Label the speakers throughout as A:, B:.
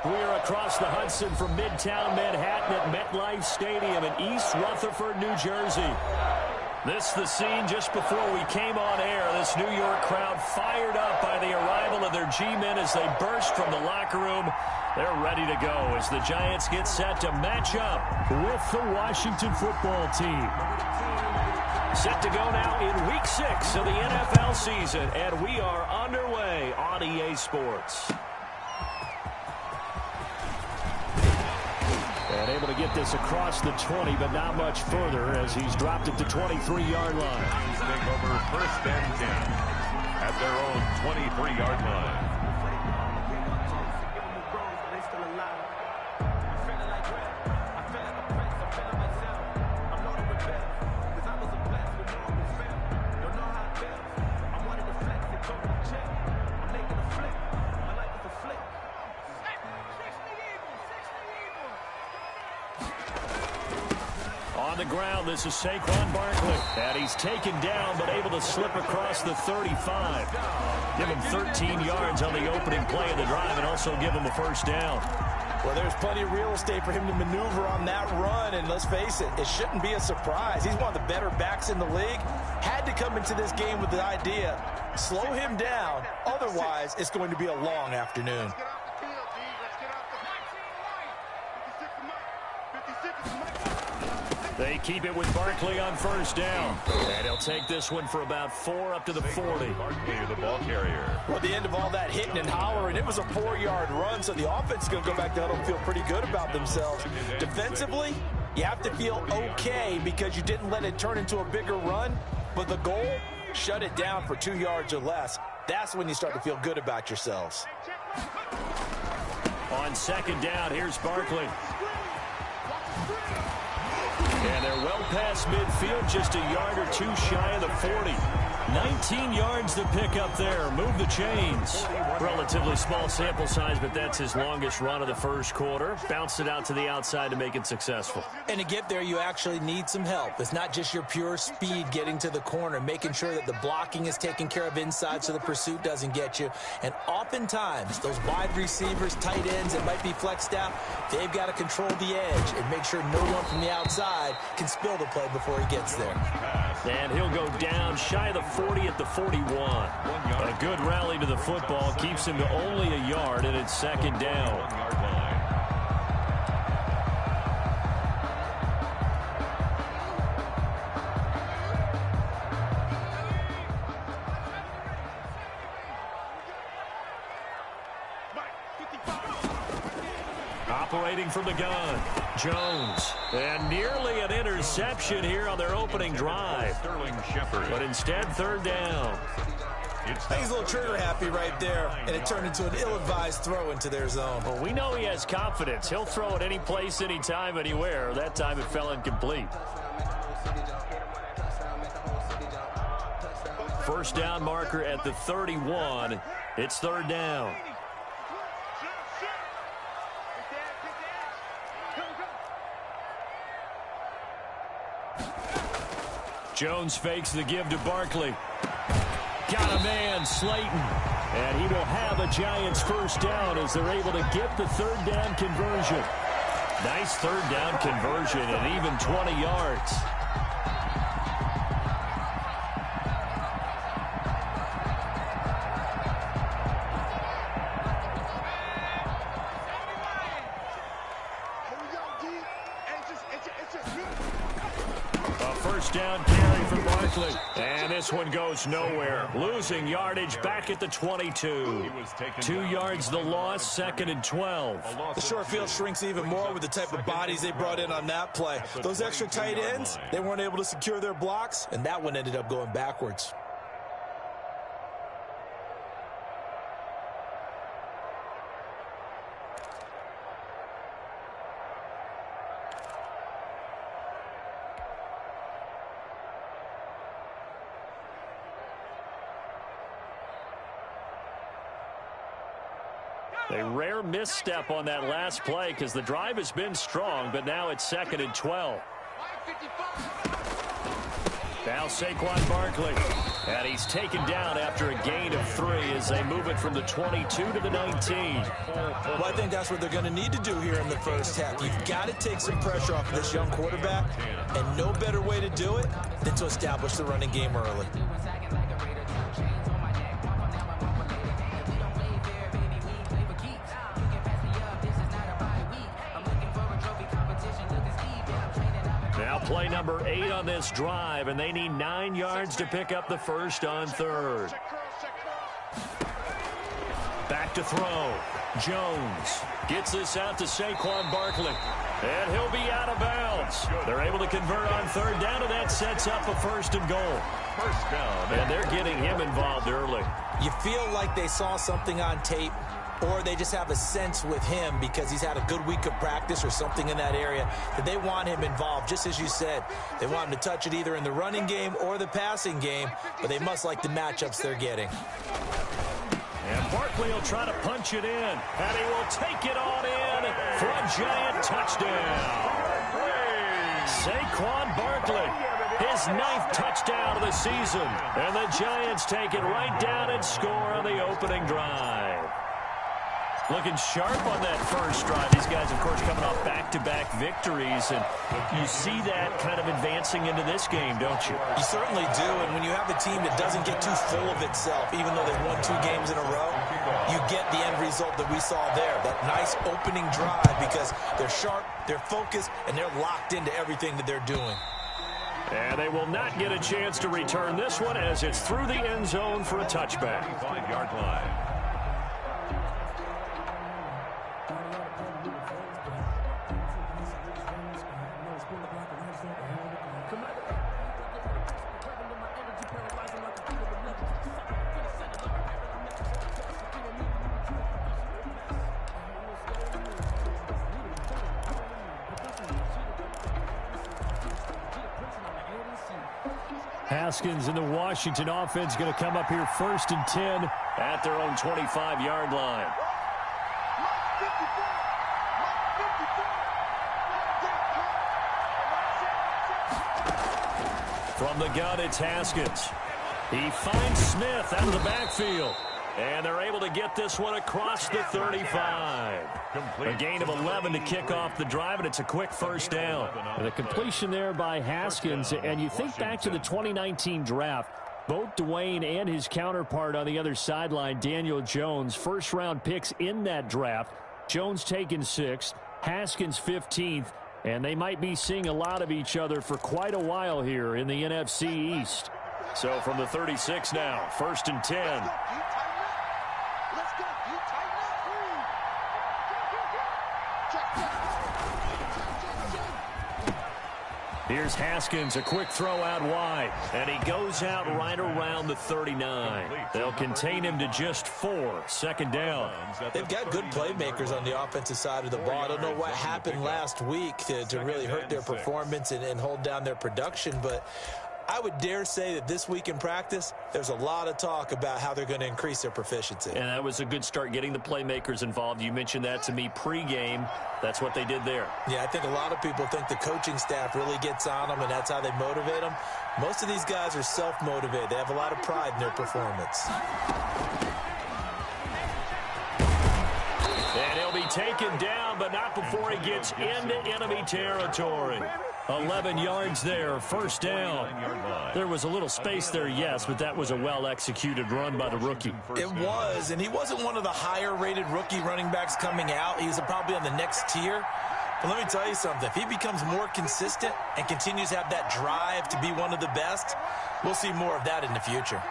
A: We're across the Hudson from Midtown Manhattan at MetLife Stadium in East Rutherford, New Jersey. This the scene just before we came on air. This New York crowd fired up by the arrival of their G-men as they burst from the locker room. They're ready to go as the Giants get set to match up with the Washington football team. Set to go now in Week 6 of the NFL season, and we are underway on EA Sports. And able to get this across the 20, but not much further as he's dropped it to 23-yard line.
B: Take over 1st and 10 at their own 23-yard line.
A: On the ground, this is Saquon Barkley. And he's taken down, but able to slip across the 35. Give him 13 yards on the opening play of the drive and also give him a first down.
C: Well, there's plenty of real estate for him to maneuver on that run. And let's face it, it shouldn't be a surprise. He's one of the better backs in the league. Had to come into this game with the idea, slow him down. Otherwise, it's going to be a long afternoon.
A: They keep it with Barkley on first down. And he'll take this one for about 4 up to the 40.
B: Barkley, the ball carrier.
C: Well, at the end of all that hitting and hollering, it was a 4-yard run, so the offense is going to go back to huddle and feel pretty good about themselves. Defensively, you have to feel okay because you didn't let it turn into a bigger run. But the goal, shut it down for 2 yards or less. That's when you start to feel good about yourselves.
A: On second down, here's Barkley. And they're well past midfield, just a yard or two shy of the 40. 19 yards to pick up there. Move the chains. Relatively small sample size, but that's his longest run of the first quarter. Bounced it out to the outside to make it successful.
C: And to get there, you actually need some help. It's not just your pure speed getting to the corner, making sure that the blocking is taken care of inside so the pursuit doesn't get you. And oftentimes, those wide receivers, tight ends that might be flexed out, they've got to control the edge and make sure no one from the outside can spill the play before he gets there.
A: And he'll go down shy of the 40 at the 41. A good rally to the football keeps him to only a yard, and it's second down.
B: 1-yard line.
A: Operating from the gun, Jones. And nearly an interception here on their opening drive.
B: Sterling Shepard.
A: But instead, third down.
C: He's a little trigger happy right there, and it turned into an ill-advised throw into their zone.
A: Well, we know he has confidence. He'll throw it any place, anytime, anywhere. That time it fell incomplete. First down marker at the 31. It's third down. Jones fakes the give to Barkley. Got a man, Slayton. And he will have a Giants first down as they're able to get the third down conversion. Nice third down conversion and even 20 yards. Down carry for Barkley. And this one goes nowhere. Losing yardage back at the 22. 2 yards the loss, second and 12.
C: The short field shrinks even more with the type of bodies they brought in on that play. Those extra tight ends, they weren't able to secure their blocks, and that one ended up going backwards.
A: A rare misstep on that last play because the drive has been strong, but now it's second and 12. Now Saquon Barkley. And he's taken down after a gain of 3 as they move it from the 22 to the 19.
C: Well, I think that's what they're going to need to do here in the first half. You've got to take some pressure off of this young quarterback, and no better way to do it than to establish the running game early.
A: Now play number 8 on this drive, and they need 9 yards to pick up the first on 3rd. Back to throw. Jones gets this out to Saquon Barkley, and he'll be out of bounds. They're able to convert on 3rd down, and that sets up a 1st and goal.
B: First down.
A: And they're getting him involved early.
C: You feel like they saw something on tape, or they just have a sense with him because he's had a good week of practice or something in that area that they want him involved. Just as you said, they want him to touch it either in the running game or the passing game, but they must like the matchups they're getting.
A: And Barkley will try to punch it in, and he will take it on in for a giant touchdown. Saquon Barkley, his 9th touchdown of the season, and the Giants take it right down and score on the opening drive. Looking sharp on that first drive. These guys, of course, coming off back-to-back victories, and you see that kind of advancing into this game, don't you?
C: You certainly do, and when you have a team that doesn't get too full of itself, even though they've won 2 games in a row, you get the end result that we saw there, that nice opening drive, because they're sharp, they're focused, and they're locked into everything that they're doing.
A: And they will not get a chance to return this one as it's through the end zone for a touchback.
B: 5-yard line.
A: Haskins in the Washington offense going to come up here 1st and 10 at their own 25-yard line. From the gun, it's Haskins. He finds Smith out of the backfield. And they're able to get this one across the 35. A gain of 11 to kick off the drive, and it's a quick first down. And the completion there by Haskins. And you think back to the 2019 draft, both Dwayne and his counterpart on the other sideline, Daniel Jones, first-round picks in that draft. Jones taken 6th, Haskins 15th, and they might be seeing a lot of each other for quite a while here in the NFC East. So from the 36 now, 1st and 10. Here's Haskins, a quick throw out wide, and he goes out right around the 39. They'll contain him to just 4, 2nd down.
C: They've got good playmakers on the offensive side of the ball. I don't know what happened last week to really hurt their performance and hold down their production, but I would dare say that this week in practice, there's a lot of talk about how they're going to increase their proficiency.
A: And that was a good start, getting the playmakers involved. You mentioned that to me pregame. That's what they did there.
C: Yeah, I think a lot of people think the coaching staff really gets on them, and that's how they motivate them. Most of these guys are self-motivated. They have a lot of pride in their performance.
A: And he'll be taken down, but not before he gets into enemy territory. 11 yards there, 1st down. There was a little space there, yes, but that was a well-executed run by the rookie.
C: It was, and he wasn't one of the higher-rated rookie running backs coming out. He was probably on the next tier. But let me tell you something. If he becomes more consistent and continues to have that drive to be one of the best, we'll see more of that in the future.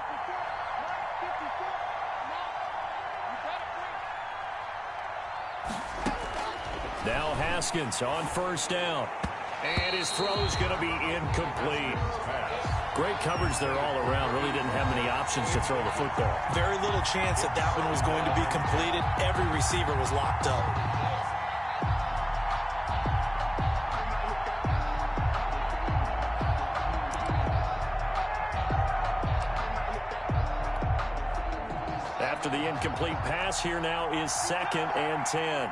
A: Now Haskins on 1st down. And his throw's going to be incomplete. Great coverage there all around. Really didn't have many options to throw the football.
C: Very little chance that that one was going to be completed. Every receiver was locked up.
A: After the incomplete pass, here now is 2nd and 10.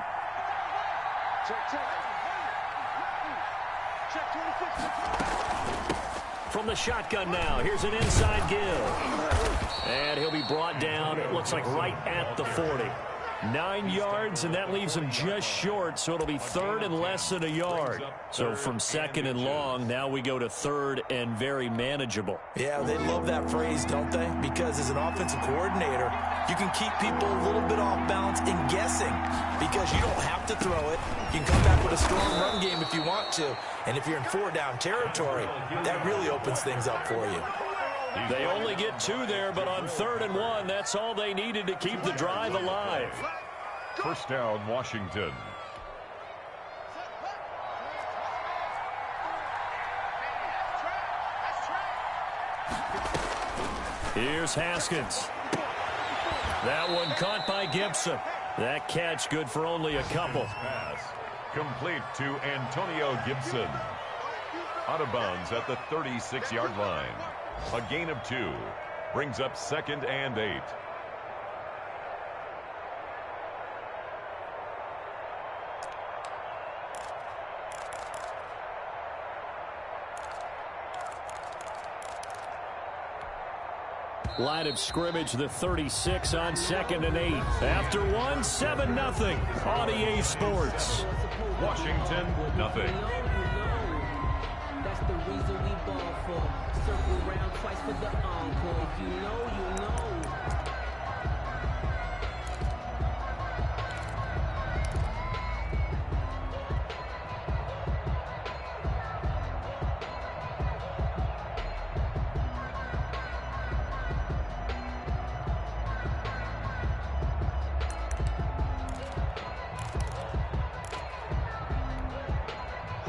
A: From the shotgun now, here's an inside give. And he'll be brought down, it looks like right at the 40. 9 yards, and that leaves him just short, so it'll be third and less than a yard. So from second and long, now we go to third and very manageable.
C: Yeah, they love that phrase, don't they? Because as an offensive coordinator, you can keep people a little bit off balance and guessing because you don't have to throw it. You can come back with a strong run game if you want to. And if you're in 4-down territory, that really opens things up for you.
A: They only get 2 there, but on 3rd and 1, that's all they needed to keep the drive alive.
B: First down, Washington.
A: Here's Haskins. That one caught by Gibson. That catch good for only a couple.
B: Pass complete to Antonio Gibson. Out of bounds at the 36-yard line. A gain of 2. Brings up 2nd and 8.
A: Line of scrimmage, the 36 on 2nd and 8. After 1, 7-0 on EA Sports.
B: Washington, nothing.
D: That's the reason we ball for. Circle around twice for the encore. If you know, you know.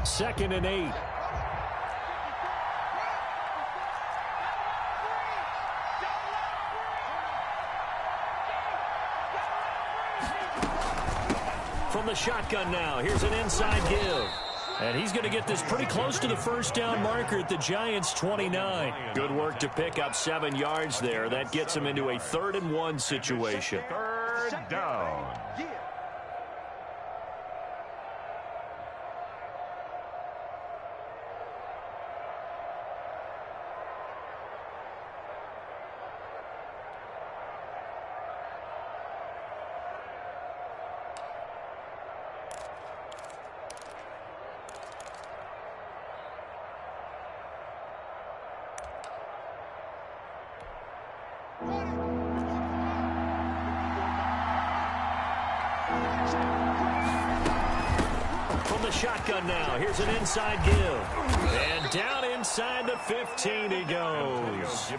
A: Second and 8. From the shotgun now, here's an inside give. And he's going to get this pretty close to the first down marker at the Giants' 29. Good work to pick up 7 yards there. That gets him into a 3rd and 1 situation.
B: 3rd down.
A: Shotgun now. Here's an inside give. And down inside the 15 he goes.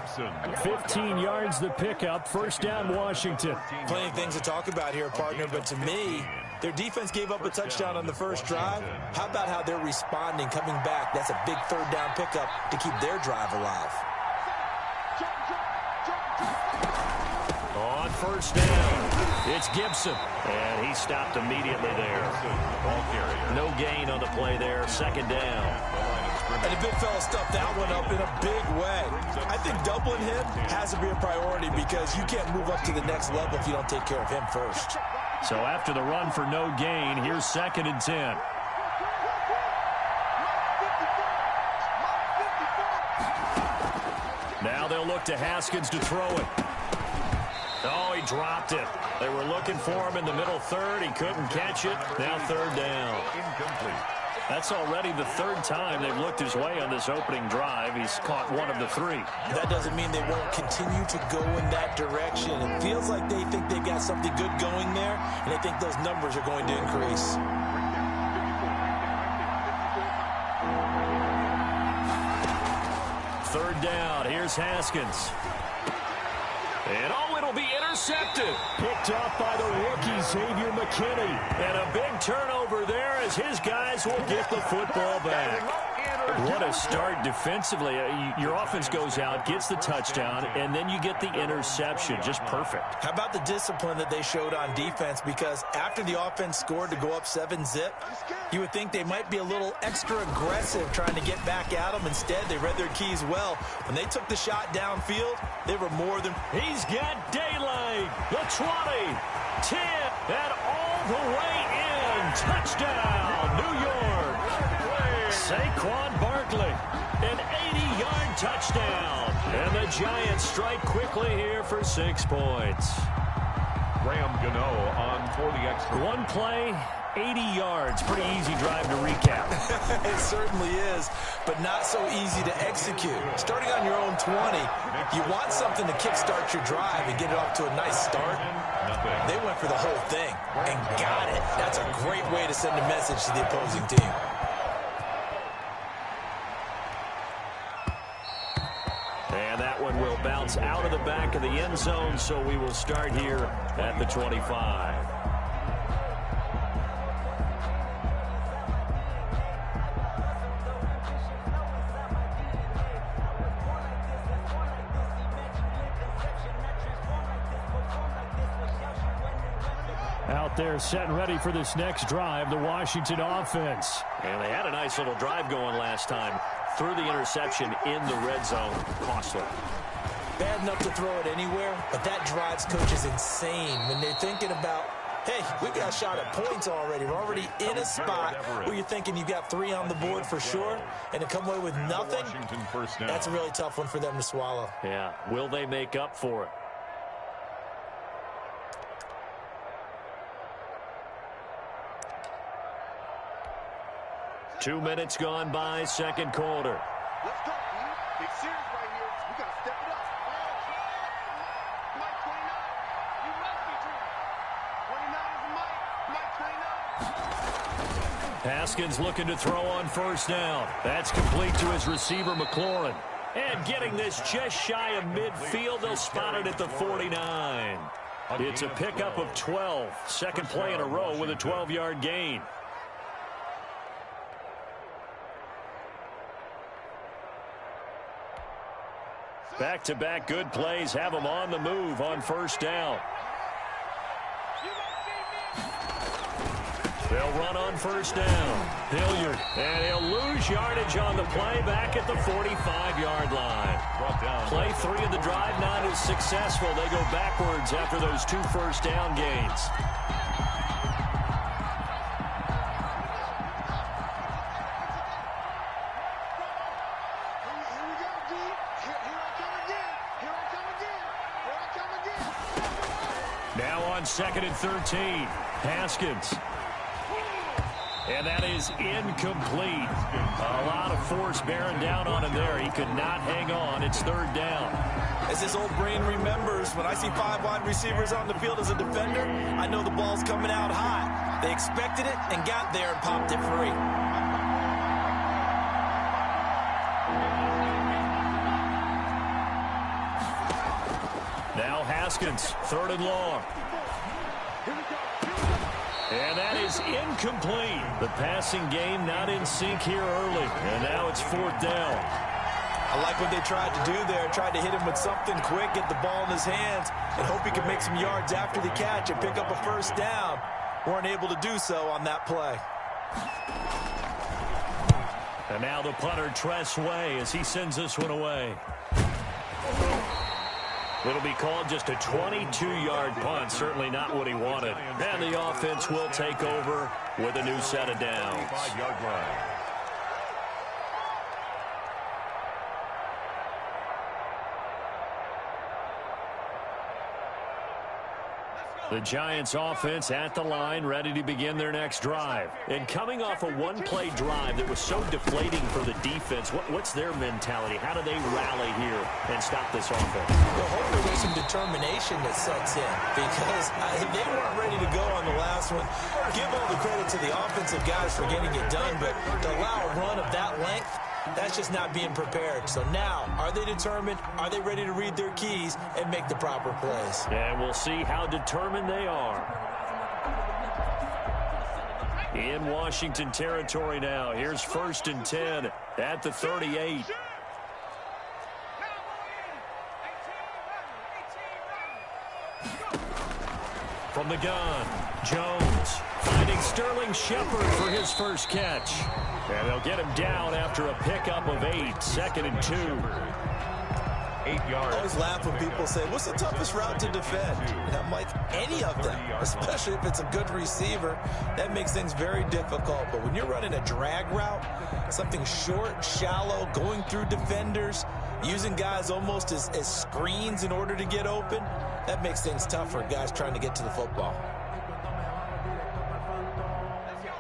A: 15 yards the pickup. First down, Washington.
C: Plenty of things to talk about here, partner, but to me, their defense gave up a touchdown on the first drive. How about how they're responding, coming back? That's a big 3rd down pickup to keep their drive alive.
A: On first down, it's Gibson. And he stopped immediately there. No gain on the play there. 2nd down.
C: And the big fella stuffed that one up in a big way. I think doubling him has to be a priority because you can't move up to the next level if you don't take care of him first.
A: So after the run for no gain, here's 2nd and 10. Now they'll look to Haskins to throw it. Oh, he dropped it. They were looking for him in the middle 3rd. He couldn't catch it. Now 3rd down.
B: Incomplete.
A: That's already the 3rd time they've looked his way on this opening drive. He's caught 1 of the 3.
C: That doesn't mean they won't continue to go in that direction. It feels like they think they've got something good going there, and I think those numbers are going to increase.
A: Third down. Here's Haskins. And oh, it'll be intercepted. Picked off by the rookie, Xavier McKinney. And a big turnover there as his guys will get the football back. What a start defensively. Your offense goes out, gets the touchdown, and then you get the interception. Just perfect.
C: How about the discipline that they showed on defense? Because after the offense scored to go up 7-zip, you would think they might be a little extra aggressive trying to get back at them. Instead, they read their keys well. When they took the shot downfield, they were more than...
A: He's got daylight. The 20, 10, and all the way in. Touchdown, New York. Saquon Barkley, an 80-yard touchdown. And the Giants strike quickly here for 6 points.
B: Graham Gano on for the extra.
A: One play, 80 yards. Pretty easy drive to recap.
C: It certainly is, but not so easy to execute. Starting on your own 20, you want something to kickstart your drive and get it off to a nice start. They went for the whole thing and got it. That's a great way to send a message to the opposing team.
A: And that one will bounce out of the back of the end zone, so we will start here at the 25. Out there set and ready for this next drive, the Washington offense. And they had a nice little drive going last time. Threw the interception in the red zone. Costly.
C: Bad enough to throw it anywhere, but that drives coaches insane when they're thinking about, hey, we've got a shot at points already. We're already in a spot where you're thinking you've got 3 on the board for sure, and to come away with nothing, that's a really tough one for them to swallow.
A: Yeah, will they make up for it? Two minutes gone by, second quarter.
E: Let's go, man. Big series right here. We got to step it up. Mike 29. You must be true. 29 is a Mike. Mike 29.
A: Haskins looking to throw on first down. That's complete to his receiver, McLaurin. And getting this just shy of midfield, they'll spot it at the 49. It's a pickup of 12. Second play in a row with a 12-yard gain. Back-to-back good plays have them on the move on first down. They'll run on first down. Hilliard, and he'll lose yardage on the play back at the 45-yard line. Play 3 of the drive not as successful. They go backwards after those 2 first down gains. Second and 13. Haskins. And that is incomplete. A lot of force bearing down on him there. He could not hang on. It's third down.
C: As his old brain remembers, when I see 5 wide receivers on the field as a defender, I know the ball's coming out hot. They expected it and got there and popped it free.
A: Now Haskins, third and long. And that is incomplete. The passing game not in sync here early. And now it's fourth down.
C: I like what they tried to do there. Tried to hit him with something quick, get the ball in his hands, and hope he could make some yards after the catch and pick up a first down. Weren't able to do so on that play.
A: And now the punter, Tress Way, as he sends this one away. It'll be called just a 22-yard punt. Certainly not what he wanted. And the offense will take over with a new set of downs.
B: 5-yard line.
A: The Giants offense at the line, ready to begin their next drive. And coming off a one-play drive that was so deflating for the defense, what's their mentality? How do they rally here and stop this offense?
C: Well, hopefully there's some determination that sets in, because they weren't ready to go on the last one. Give all the credit to the offensive guys for getting it done, but to allow a run of that length, that's just not being prepared. So now, are they determined? Are they ready to read their keys and make the proper plays?
A: And we'll see how determined they are. In Washington territory now. Here's first and 10 at the 38. From the gun, Jones finding Sterling Shepard for his first catch. And they'll get him down after a pickup of 8, second and 2.
B: 8 yards.
C: I always laugh when people say, what's the toughest route to defend? And I'm like, any of them, especially if it's a good receiver. That makes things very difficult. But when you're running a drag route, something short, shallow, going through defenders, using guys almost as screens in order to get open, that makes things tough for guys trying to get to the football.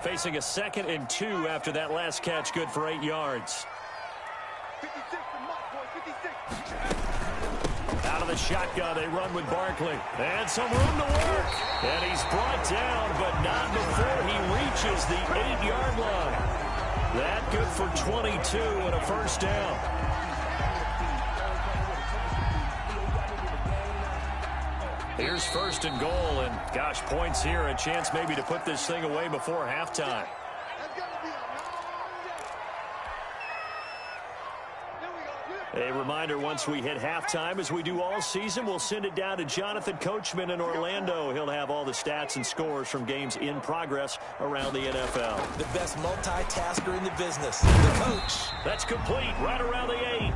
A: Facing a 2nd and 2 after that last catch, good for 8 yards.
E: 56 from Mark, boy, 56.
A: Out of the shotgun, they run with Barkley. And some room to work. And he's brought down, but not before he reaches the 8-yard line. That good for 22 and a first down. Here's 1st and goal, and gosh, points here, a chance maybe to put this thing away before halftime. A reminder, once we hit halftime, as we do all season, we'll send it down to Jonathan Coachman in Orlando. He'll have all the stats and scores from games in progress around the NFL.
C: The best multitasker in the business, the coach.
A: That's complete, right around the 8.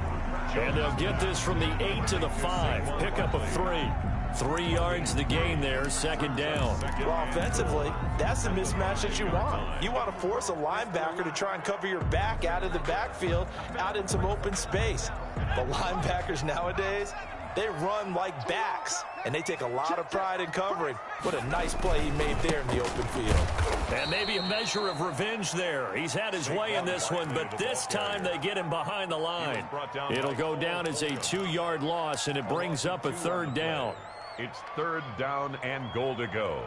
A: And they'll get this from the 8 to the 5. Pickup of 3. 3 yards the gain there, 2nd down.
C: Well, offensively, that's the mismatch that you want. You want to force a linebacker to try and cover your back out of the backfield, out in some open space. But linebackers nowadays, they run like backs, and they take a lot of pride in covering. What a nice play he made there in the open field.
A: And maybe a measure of revenge there. He's had his way in this one, but this time they get him behind the line. It'll go down as a 2-yard loss, and it brings up a 3rd down.
B: It's 3rd down and goal to go.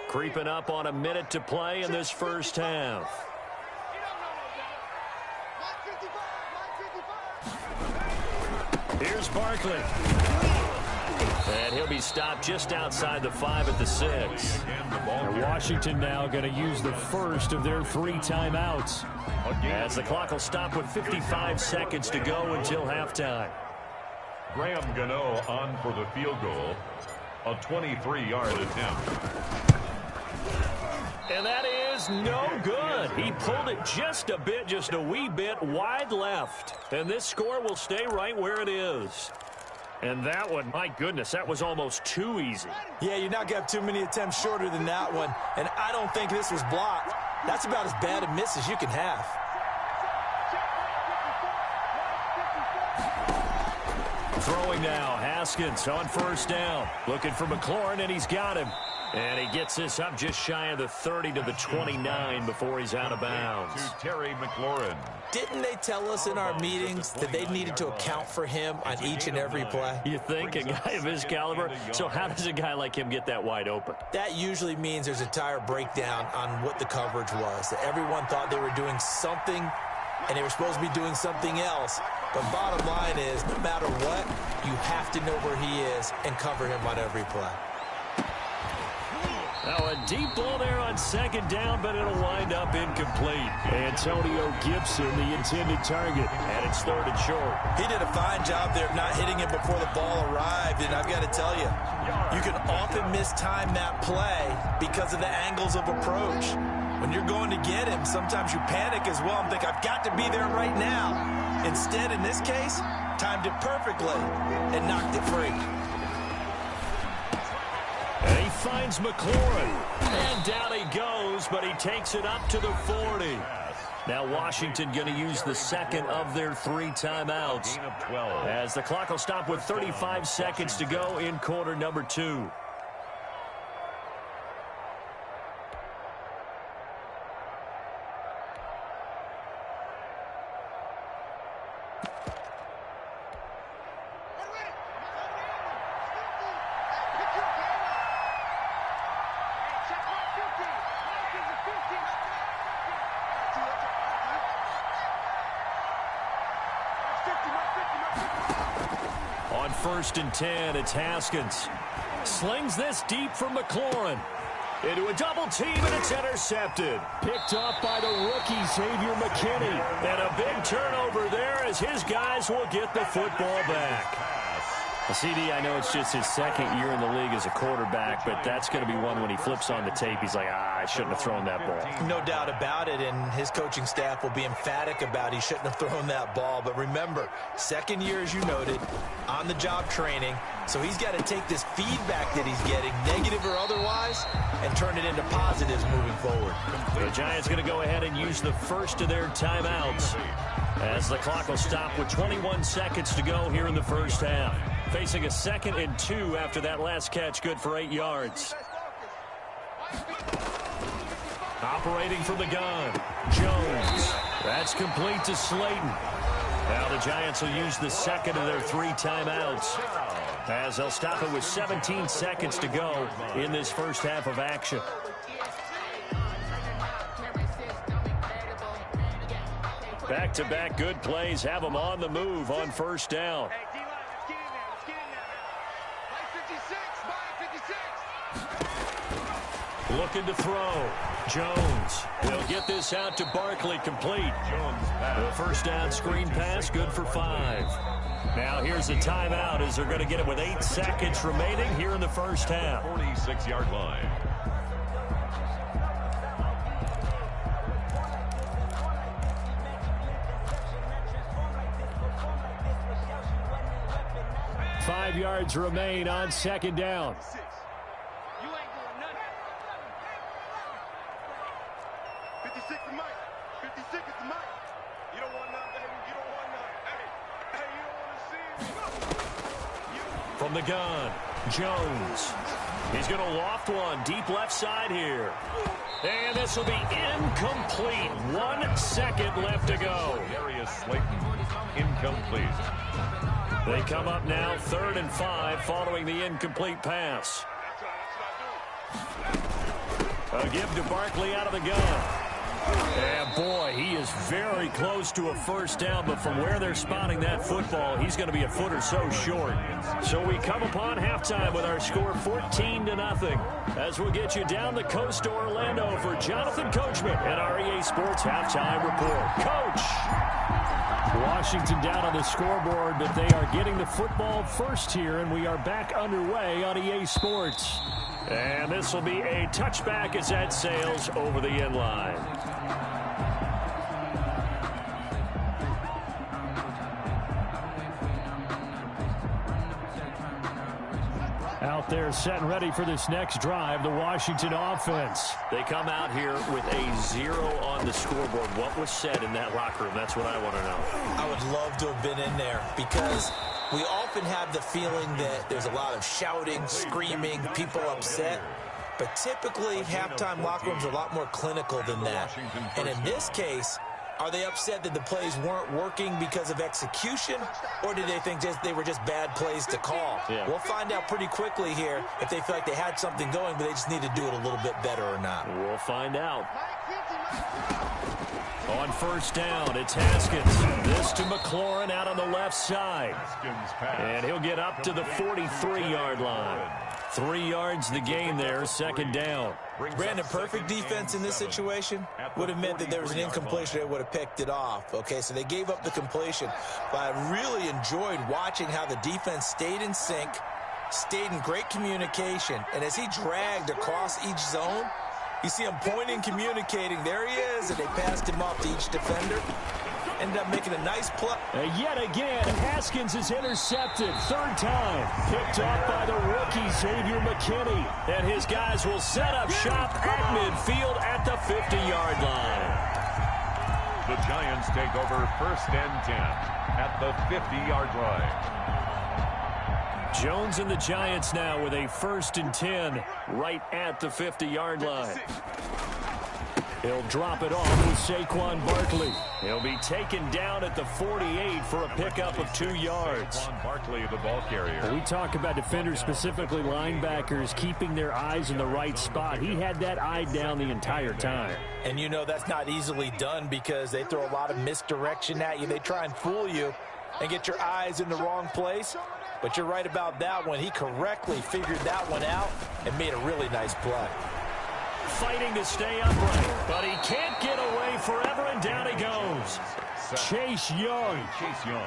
A: Creeping up on a minute to play in this first half. Here's Barkley. And he'll be stopped just outside the 5 at the 6. And Washington now going to use the first of their 3 timeouts. As the clock will stop with 55 seconds to go until halftime.
B: Graham Gano on for the field goal. A 23-yard attempt.
A: And that is no good. He pulled it just a wee bit wide left. And this score will stay right where it is. And that one, my goodness, that was almost too easy.
C: Yeah, you're not going to have too many attempts shorter than that one. And I don't think this was blocked. That's about as bad a miss as you can have.
A: Throwing now, Haskins on 1st down. Looking for McLaurin, and he's got him. And he gets this up just shy of the 30 to the 29 before he's out of bounds.
B: To Terry McLaurin.
C: Didn't they tell us in our meetings that they needed to account for him on each and every play?
A: You think, a guy of his caliber? So how does a guy like him get that wide open?
C: That usually means there's a tire breakdown on what the coverage was. That everyone thought they were doing something, and they were supposed to be doing something else. But bottom line is, no matter what, you have to know where he is and cover him on every play.
A: Now a deep ball there on 2nd down, but it'll wind up incomplete. Antonio Gibson, the intended target, and it's 3rd and short.
C: He did a fine job there of not hitting it before the ball arrived, and I've got to tell you, you can often mistime that play because of the angles of approach. When you're going to get him, sometimes you panic as well and think, I've got to be there right now. Instead, in this case, timed it perfectly and knocked it free.
A: And he finds McLaurin. And down he goes, but he takes it up to the 40. Now Washington going to use the 2nd of their 3 timeouts. As the clock will stop with 35 seconds to go in quarter number 2. On 1st and 10, it's Haskins. Slings this deep from McLaurin. Into a double team, and it's intercepted. Picked up by the rookie, Xavier McKinney. And a big turnover there as his guys will get the football back. CD, I know it's just his second year in the league as a quarterback, but that's going to be one when he flips on the tape. He's like, I shouldn't have thrown that ball.
C: No doubt about it, and his coaching staff will be emphatic about he shouldn't have thrown that ball. But remember, second year, as you noted, on-the-job training, so he's got to take this feedback that he's getting, negative or otherwise, and turn it into positives moving forward.
A: The Giants going to go ahead and use the first of their timeouts as the clock will stop with 21 seconds to go here in the first half. Facing a 2nd and 2 after that last catch, good for 8 yards. Operating from the gun, Jones. That's complete to Slayton. Now the Giants will use the second of their 3 timeouts as they'll stop it with 17 seconds to go in this first half of action. Back-to-back good plays have them on the move on first down. Looking to throw. Jones. They'll get this out to Barkley, complete. The first down screen pass, good for 5. Now here's a timeout as they're going to get it with 8 seconds remaining here in the first half.
B: 46-yard line.
A: Five yards remain on second down.
E: 56 is Mike. 56 is Mike. You don't want none, baby. You don't want none. Hey, you don't want to see.
A: From the gun, Jones. He's going to loft one deep left side here. And this will be incomplete. 1 second left to go.
B: Darius Slayton, incomplete.
A: They come up now 3rd and 5 following the incomplete pass. A give to Barkley out of the gun. And boy, he is very close to a first down, but from where they're spotting that football, he's going to be a foot or so short. So we come upon halftime with our score 14-0 as we'll get you down the coast to Orlando for Jonathan Coachman and our EA Sports Halftime Report. Coach! Washington down on the scoreboard, but they are getting the football first here, and we are back underway on EA Sports. And this will be a touchback as that sails over the end line. Out there set and ready for this next drive, the Washington offense. They come out here with a 0 on the scoreboard. What was said in that locker room? That's what I want to know.
C: I would love to have been in there because we often have the feeling that there's a lot of shouting, screaming, people upset. But typically, halftime locker rooms are a lot more clinical than that. And in this case, are they upset that the plays weren't working because of execution, or did they think they were just bad plays to call?
A: Yeah.
C: We'll find out pretty quickly here if they feel like they had something going, but they just need to do it a little bit better or not.
A: We'll find out. On first down, it's Haskins. This to McLaurin out on the left side. And he'll get up to the 43-yard line. 3 yards the gain there, second down.
C: Brandon, perfect defense in this situation would have meant that there was an incompletion. They would have picked it off. Okay, so they gave up the completion. But I really enjoyed watching how the defense stayed in sync, stayed in great communication. And as he dragged across each zone, you see him pointing, communicating. There he is, and they passed him off to each defender. Ended up making a nice play.
A: Yet again, Haskins is intercepted. 3rd time. Picked up by the rookie, Xavier McKinney. And his guys will set up shop at midfield at the 50-yard line.
B: The Giants take over 1st and 10 at the 50-yard line.
A: Jones and the Giants now with a 1st and 10 right at the 50-yard line. He'll drop it off with Saquon Barkley. He'll be taken down at the 48 for a pickup of 2 yards.
B: Saquon Barkley, the ball carrier.
A: We talk about defenders, specifically linebackers, keeping their eyes in the right spot. He had that eye down the entire time.
C: And you know that's not easily done because they throw a lot of misdirection at you. They try and fool you and get your eyes in the wrong place. But you're right about that one. He correctly figured that one out and made a really nice play.
A: fighting to stay upright, but he can't get away forever, and down he goes. Chase Young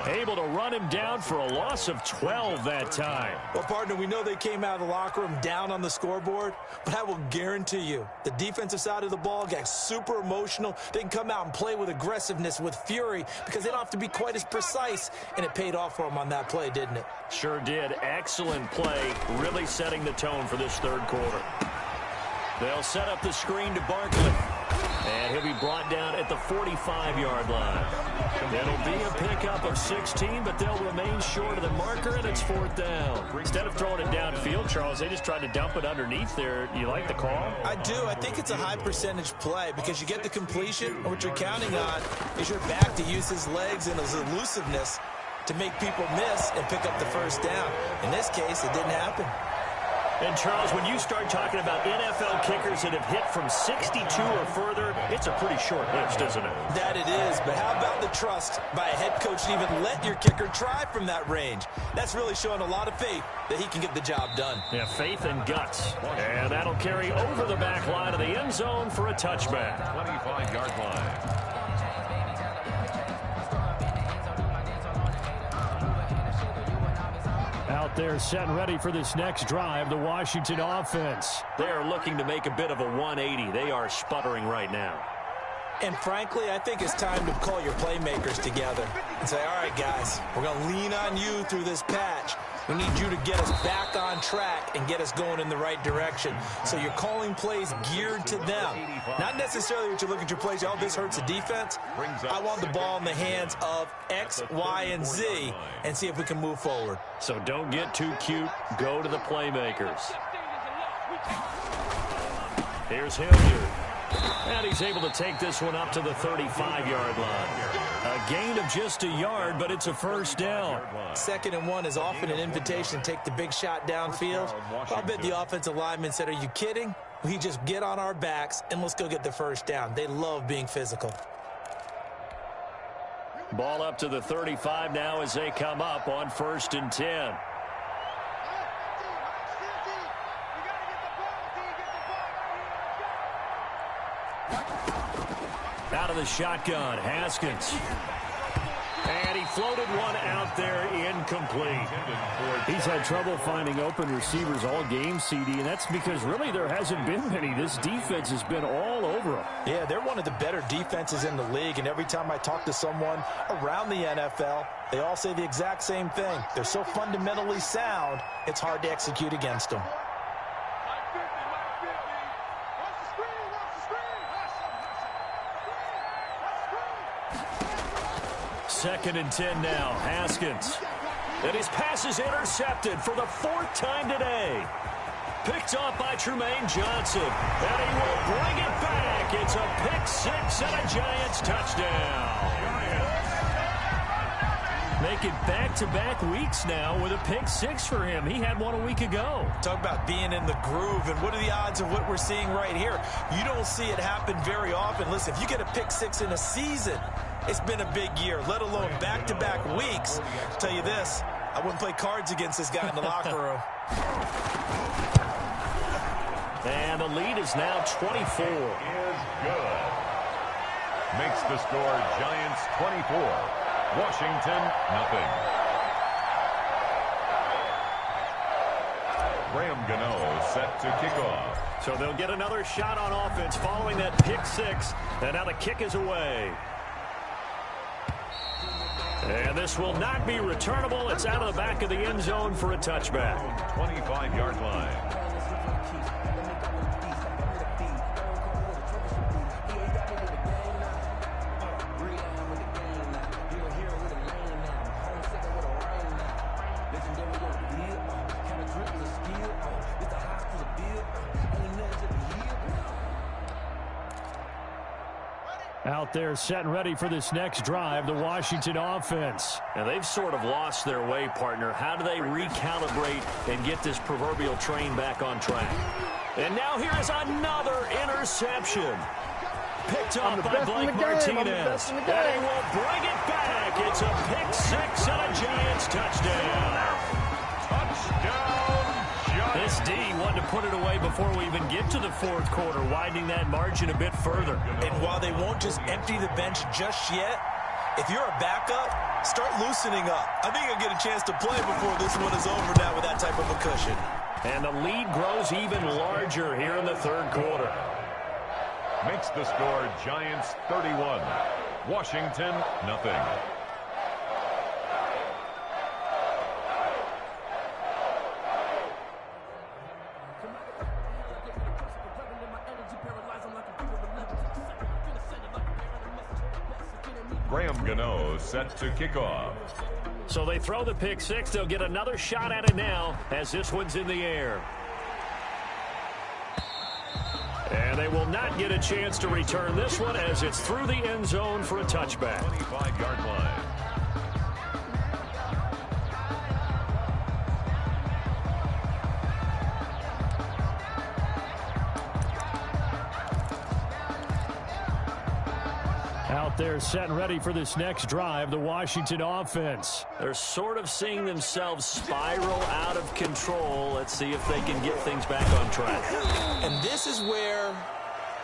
A: able to run him down for a loss of 12 that time.
C: Well, partner, we know they came out of the locker room down on the scoreboard, but I will guarantee you the defensive side of the ball got super emotional. They can come out and play with aggressiveness, with fury, because they don't have to be quite as precise, and it paid off for them on that play, didn't it?
A: Sure did. Excellent play, really setting the tone for this third quarter. They'll set up the screen to Barkley. And he'll be brought down at the 45-yard line. It'll be a pickup of 16, but they'll remain short of the marker, and it's fourth down. Instead of throwing it downfield, Charles, they just tried to dump it underneath there. You like the call?
C: I do. I think it's a high-percentage play because you get the completion, and what you're counting on is your back to use his legs and his elusiveness to make people miss and pick up the first down. In this case, it didn't happen.
A: And, Charles, when you start talking about NFL kickers that have hit from 62 or further, it's a pretty short list, isn't it?
C: That it is, but how about the trust by a head coach to even let your kicker try from that range? That's really showing a lot of faith that he can get the job done.
A: Yeah, faith and guts. And that'll carry over the back line of the end zone for a touchback.
B: 25-yard line.
A: Out there set and ready for this next drive, the Washington offense. They are looking to make a bit of a 180. They are sputtering right now.
C: And frankly, I think it's time to call your playmakers together and say, all right, guys, we're going to lean on you through this patch. We need you to get us back on track and get us going in the right direction. So you're calling plays geared to them. Not necessarily what you're looking at your plays. Oh, this hurts the defense. I want the ball in the hands of X, Y, and Z and see if we can move forward.
A: So don't get too cute. Go to the playmakers. Here's Hilliard. And he's able to take this one up to the 35-yard line. A gain of just a yard, but it's a first down.
C: 2nd and 1 is often an invitation to take the big shot downfield. I'll bet the offensive lineman said, are you kidding? We just get on our backs and let's go get the first down. They love being physical.
A: Ball up to the 35 now as they come up on 1st and 10. Out of the shotgun, Haskins. And he floated one out there, incomplete.
F: He's had trouble finding open receivers all game, CD, and that's because really there hasn't been many. This defense has been all over him.
C: Yeah, they're one of the better defenses in the league, and every time I talk to someone around the NFL, they all say the exact same thing. They're so fundamentally sound, it's hard to execute against them.
A: 2nd and 10 now. Haskins. And his pass is intercepted for the 4th time today. Picked off by Trumaine Johnson. And he will bring it back. It's a pick six and a Giants touchdown. Make it back-to-back weeks now with a pick six for him. He had one a week ago.
C: Talk about being in the groove, and what are the odds of what we're seeing right here? You don't see it happen very often. Listen, if you get a pick six in a season, it's been a big year, let alone back-to-back weeks. I'll tell you this, I wouldn't play cards against this guy in the locker room.
A: And the lead is now 24.
B: Is good. Makes the score Giants 24. Washington, nothing. Graham Gano set to kick off.
A: So they'll get another shot on offense following that pick six. And now the kick is away. And this will not be returnable. It's out of the back of the end zone for a touchback.
B: 25-yard line.
F: Out there set and ready for this next drive, the Washington offense.
A: And they've sort of lost their way, partner. How do they recalibrate and get this proverbial train back on track? And now here is another interception. Picked up by Blake Martinez. And he will bring it back. It's a pick six and a Giants touchdown.
B: Touchdown, Giants.
A: This D wanted to put it away before we even get to the fourth quarter, widening that margin a bit further.
C: And while they won't just empty the bench just yet, if you're a backup, start loosening up. I think you'll get a chance to play before this one is over now with that type of a cushion.
A: And the lead grows even larger here in the third quarter.
B: Makes the score Giants 31, Washington nothing. Graham Gano set to kick off.
A: So they throw the pick six. They'll get another shot at it now as this one's in the air. And they will not get a chance to return this one as it's through the end zone for a touchback.
B: 25-yard line.
F: Out there set and ready for this next drive, the Washington offense.
A: They're sort of seeing themselves spiral out of control. Let's see if they can get things back on track.
C: And this is where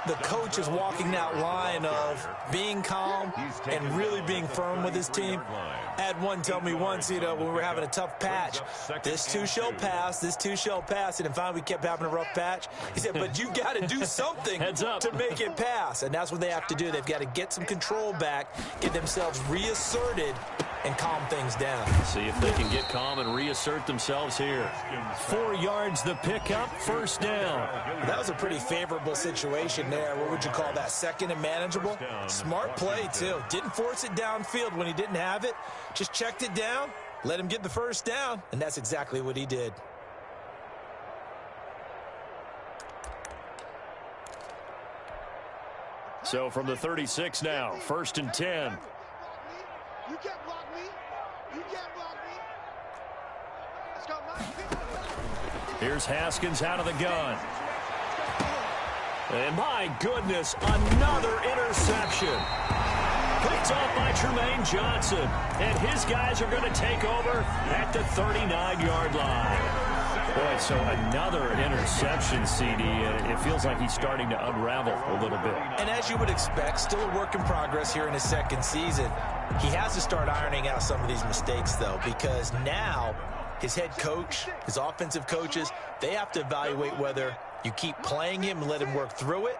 C: the coach is walking that line of being calm and really being firm with his team. I had one tell me once, when we were having a tough patch, this too shall pass, this too shall pass. And finally we kept having a rough patch. He said, but you got to do something to make it pass. And that's what they have to do. They've got to get some control back, get themselves reasserted, and calm things down.
A: See if they can get calm and reassert themselves here.
F: 4 yards the pickup, first down.
C: That was a pretty favorable situation there. What would you call that? Second and manageable? Smart play, too. Didn't force it downfield when he didn't have it. Just checked it down, let him get the first down, and that's exactly what he did.
A: So from the 36 now, 1st and 10.
E: You can't block me. You can't block me. Let's go, Mike.
A: Here's Haskins out of the gun. And my goodness, another interception. Picked off by Tremaine Johnson. And his guys are going to take over at the 39-yard line.
F: Boy, so another interception, CD. It feels like he's starting to unravel a little bit.
C: And as you would expect, still a work in progress here in his second season. He has to start ironing out some of these mistakes, though, because now his head coach, his offensive coaches, they have to evaluate whether you keep playing him and let him work through it,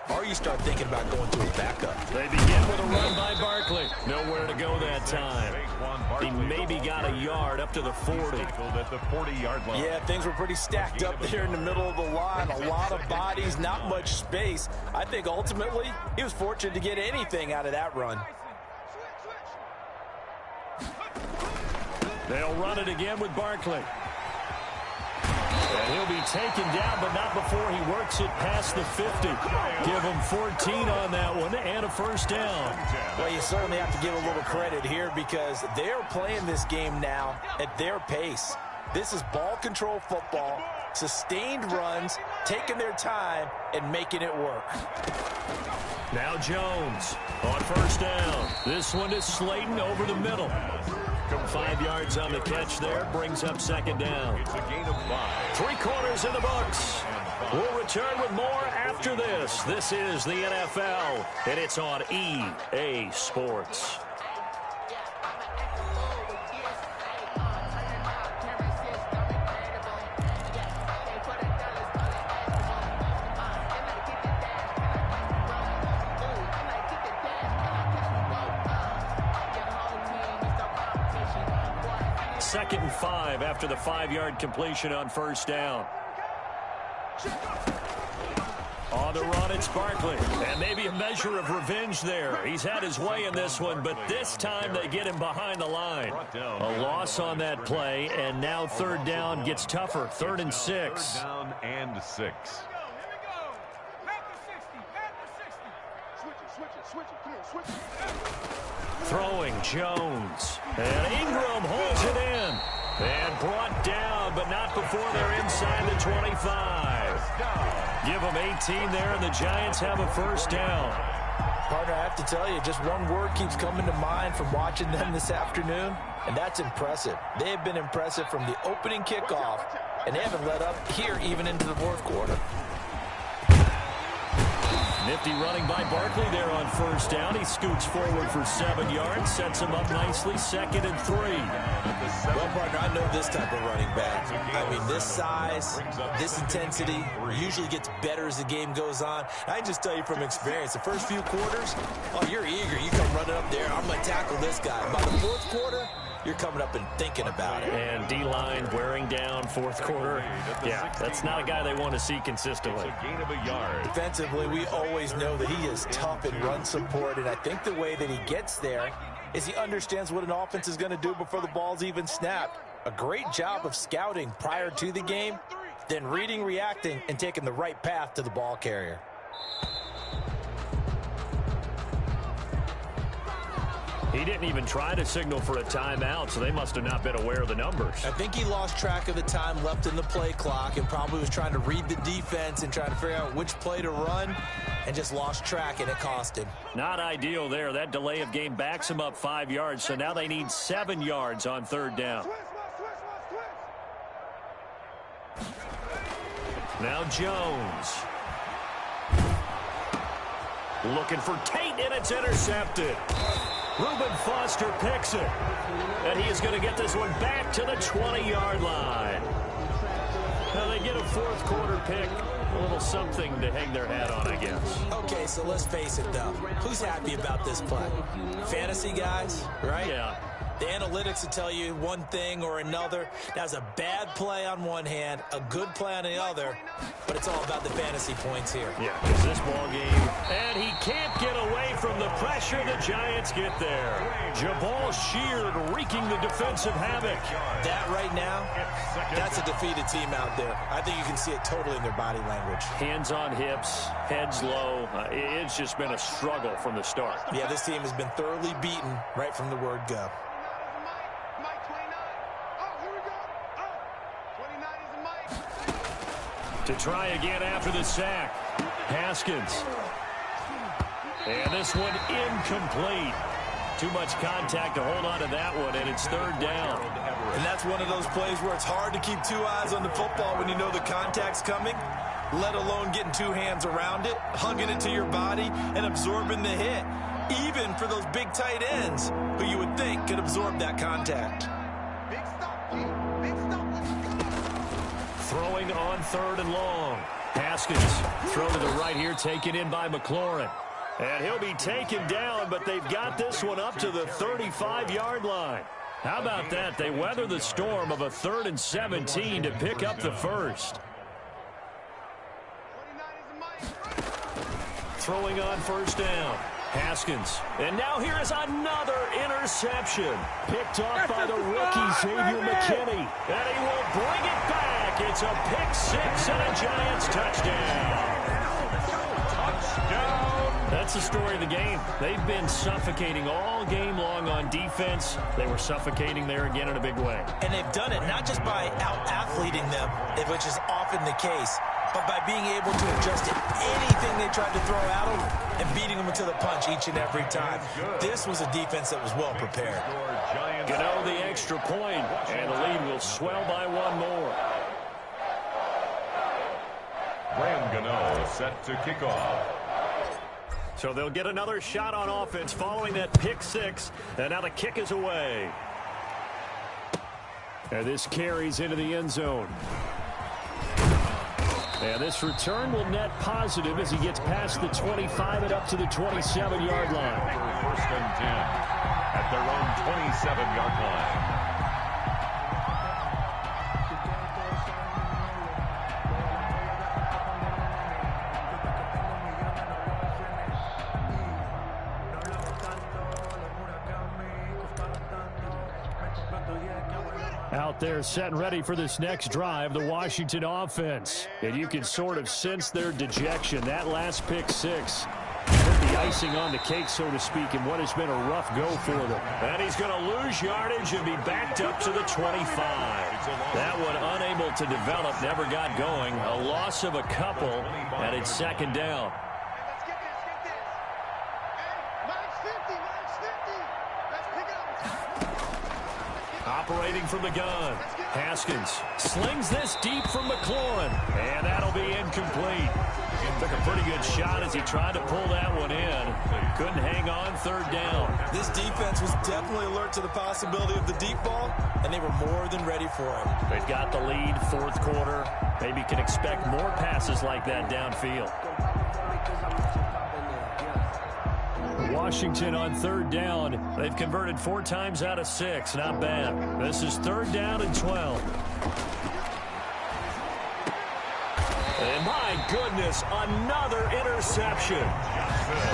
C: or you start thinking about going to his backup.
A: They begin with a run by Barkley. Nowhere to go that time. He maybe got a yard up to the 40.
B: At the 40-yard line.
C: Yeah, things were pretty stacked up there in the middle of the line. A lot of bodies, not much space. I think ultimately he was fortunate to get anything out of that run.
A: They'll run it again with Barkley. And he'll be taken down, but not before he works it past the 50. Give him 14 on that one and a first down.
C: Well, you certainly have to give a little credit here because they're playing this game now at their pace. This is ball control football, sustained runs, taking their time, and making it work.
A: Now Jones on first down. This one is Slayton over the middle. 5 yards on the catch there, brings up second down.
B: It's a gain of 5.
A: 3 quarters in the books. We'll return with more after this. This is the NFL, and it's on EA Sports. Second and 5 after the 5-yard completion on first down. On the run, it's Barkley. And maybe a measure of revenge there. He's had his way in this one, but this time they get him behind the line. A loss on that play, and now third down gets tougher. 3rd and 6.
B: Third down and 6.
A: Throwing Jones. And Ingram holds it in. And brought down, but not before they're inside the 25. Give them 18 there, and the Giants have a first down.
C: Partner, I have to tell you, just one word keeps coming to mind from watching them this afternoon, and that's impressive. They have been impressive from the opening kickoff and they haven't let up here even into the fourth quarter.
A: Nifty running by Barkley there on first down. He scoots forward for 7 yards, sets him up nicely, 2nd and 3.
C: Well, partner, I know this type of running back. I mean, this size, this intensity usually gets better as the game goes on. I can just tell you from experience, the first few quarters, oh, you're eager. You come running up there, I'm going to tackle this guy. By the fourth quarter, you're coming up and thinking about it.
A: And D-line wearing down fourth quarter. Yeah, that's not a guy they want to see consistently.
B: It's a gain of a yard.
C: Defensively, we always know that he is tough in run support, and I think the way that he gets there is he understands what an offense is going to do before the ball's even snapped. A great job of scouting prior to the game, then reading, reacting, and taking the right path to the ball carrier.
A: He didn't even try to signal for a timeout, so they must have not been aware of the numbers.
C: I think he lost track of the time left in the play clock and probably was trying to read the defense and trying to figure out which play to run and just lost track, and it cost him.
A: Not ideal there. That delay of game backs him up 5 yards, so now they need 7 yards on third down. Now Jones. Looking for Tate, and it's intercepted. Reuben Foster picks it. And he is going to get this one back to the 20-yard line. Now they get a fourth quarter pick. A little something to hang their hat on, I guess.
C: Okay, so let's face it, though. Who's happy about this play? Fantasy guys, right?
A: Yeah.
C: The analytics will tell you one thing or another. That's a bad play on one hand, a good play on the other, but it's all about the fantasy points here.
A: Yeah, because this ball game, and he can't get away from the pressure. The Giants get there. Jabal Sheard wreaking the defensive havoc.
C: That right now, that's a defeated team out there. I think you can see it totally in their body language.
A: Hands on hips, heads low. It's just been a struggle from the start.
C: Yeah, this team has been thoroughly beaten right from the word go.
A: To try again after the sack. Haskins. And this one incomplete. Too much contact to hold on to that one, and it's third down.
C: And that's one of those plays where it's hard to keep two eyes on the football when you know the contact's coming, let alone getting two hands around it, hugging it to your body, and absorbing the hit. Even for those big tight ends who you would think could absorb that contact.
A: Throwing on third and long. Haskins throw to the right here, taken in by McLaurin. And he'll be taken down, but they've got this one up to the 35-yard line. How about that? They weather the storm of a 3rd and 17 to pick up the first. Throwing on first down. Haskins. And now here is another interception. Picked off by the rookie, Xavier McKinney. And he will bring it back. It's a pick six and a Giants touchdown. Touchdown. That's the story of the game. They've been suffocating all game long on defense. They were suffocating there again in a big way.
C: And they've done it not just by out-athleting them, which is often the case, but by being able to adjust to anything they tried to throw at them and beating them to the punch each and every time. This was a defense that was well prepared.
A: Gano the extra point, and the lead will swell by one more.
B: Graham Gano set to kick off.
A: So they'll get another shot on offense following that pick six, and now the kick is away. And this carries into the end zone. And this return will net positive as he gets past the 25 and up to the 27-yard line.
B: First and 10 at their own 27-yard line.
F: Out there set and ready for this next drive, the Washington offense. And you can sort of sense their dejection. That last pick six put the icing on the cake, so to speak, in what has been a rough go for them.
A: And he's going to lose yardage and be backed up to the 25. That one unable to develop, never got going. A loss of a couple, and it's second down. Operating from the gun. Haskins slings this deep from McLaurin, and that'll be incomplete. Took a pretty good shot as he tried to pull that one in. Couldn't hang on third down.
C: This defense was definitely alert to the possibility of the deep ball, and they were more than ready for it.
A: They've got the lead, fourth quarter. Maybe can expect more passes like that downfield. Washington on third down. They've converted 4 times out of 6. Not bad. This is third down and 12. And my goodness, another interception.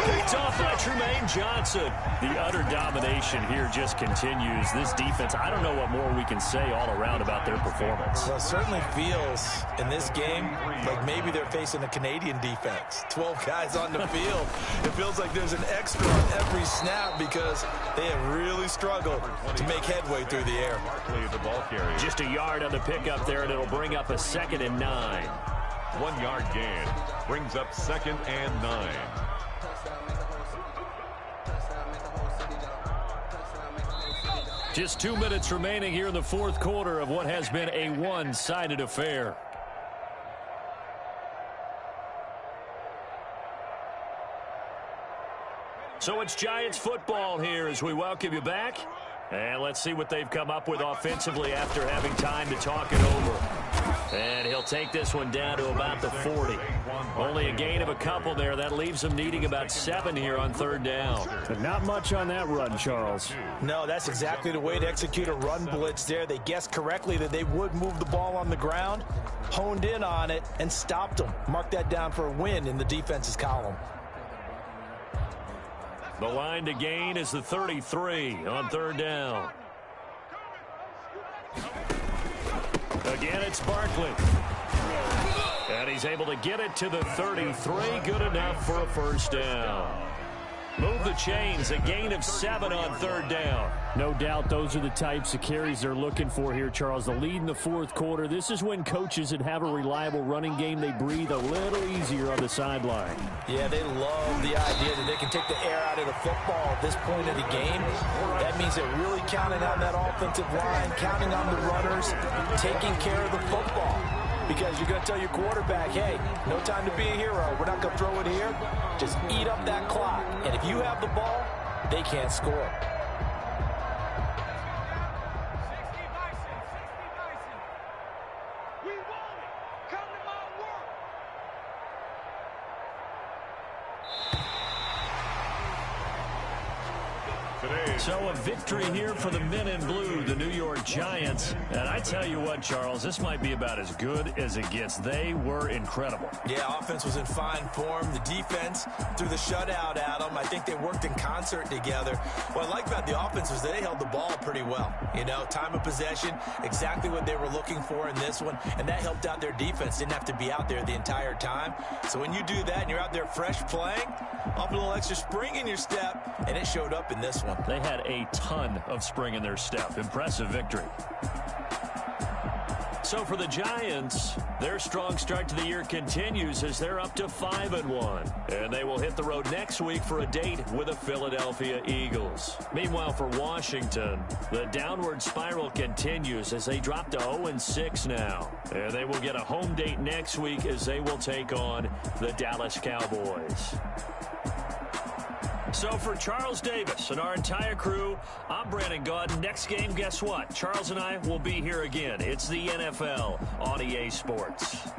A: Picked off by Tremaine Johnson. The utter domination here just continues. This defense, I don't know what more we can say all around about their performance.
C: Well, it certainly feels in this game like maybe they're facing a Canadian defense. 12 guys on the field. It feels like there's an extra on every snap because they have really struggled to make headway through the air.
A: Just a yard on the pickup there, and it'll bring up a 2nd and 9.
B: 1 yard gain brings up 2nd and 9.
A: Just 2 minutes remaining here in the fourth quarter of what has been a one-sided affair. So it's Giants football here as we welcome you back. And let's see what they've come up with offensively after having time to talk it over. And he'll take this one down to about the 40. Only a gain of a couple there. That leaves him needing about 7 here on third down.
F: But not much on that run, Charles.
C: No, that's exactly the way to execute a run blitz there. They guessed correctly that they would move the ball on the ground, honed in on it, and stopped them. Mark that down for a win in the defense's column.
A: The line to gain is the 33 on third down. Again, it's Barkley. And he's able to get it to the 33. Good enough for a first down. Move the chains. A gain of 7 on third down.
F: No doubt those are the types of carries they're looking for here, Charles. The lead in the fourth quarter. This is when coaches that have a reliable running game, they breathe a little easier on the sideline.
C: Yeah, they love the idea that they can take the air out of the football at this point of the game. That means they're really counting on that offensive line, counting on the runners, taking care of the football. Because you're going to tell your quarterback, hey, no time to be a hero. We're not going to throw it here. Just eat up that clock. And if you have the ball, they can't score.
A: So a victory here for the men in blue, the New York Giants. And I tell you what, Charles, this might be about as good as it gets. They were incredible.
C: Yeah, offense was in fine form. The defense threw the shutout at them. I think they worked in concert together. What I like about the offense was they held the ball pretty well. You know, time of possession, exactly what they were looking for in this one. And that helped out their defense. Didn't have to be out there the entire time. So when you do that and you're out there fresh playing, up a little extra spring in your step, and it showed up in this one.
A: They had a ton of spring in their step. Impressive victory. So for the Giants, their strong start to the year continues as they're up to 5-1. And they will hit the road next week for a date with the Philadelphia Eagles. Meanwhile, for Washington, the downward spiral continues as they drop to 0-6 now. And they will get a home date next week as they will take on the Dallas Cowboys. So for Charles Davis and our entire crew, I'm Brandon Gaudin. Next game, guess what? Charles and I will be here again. It's the NFL on EA Sports.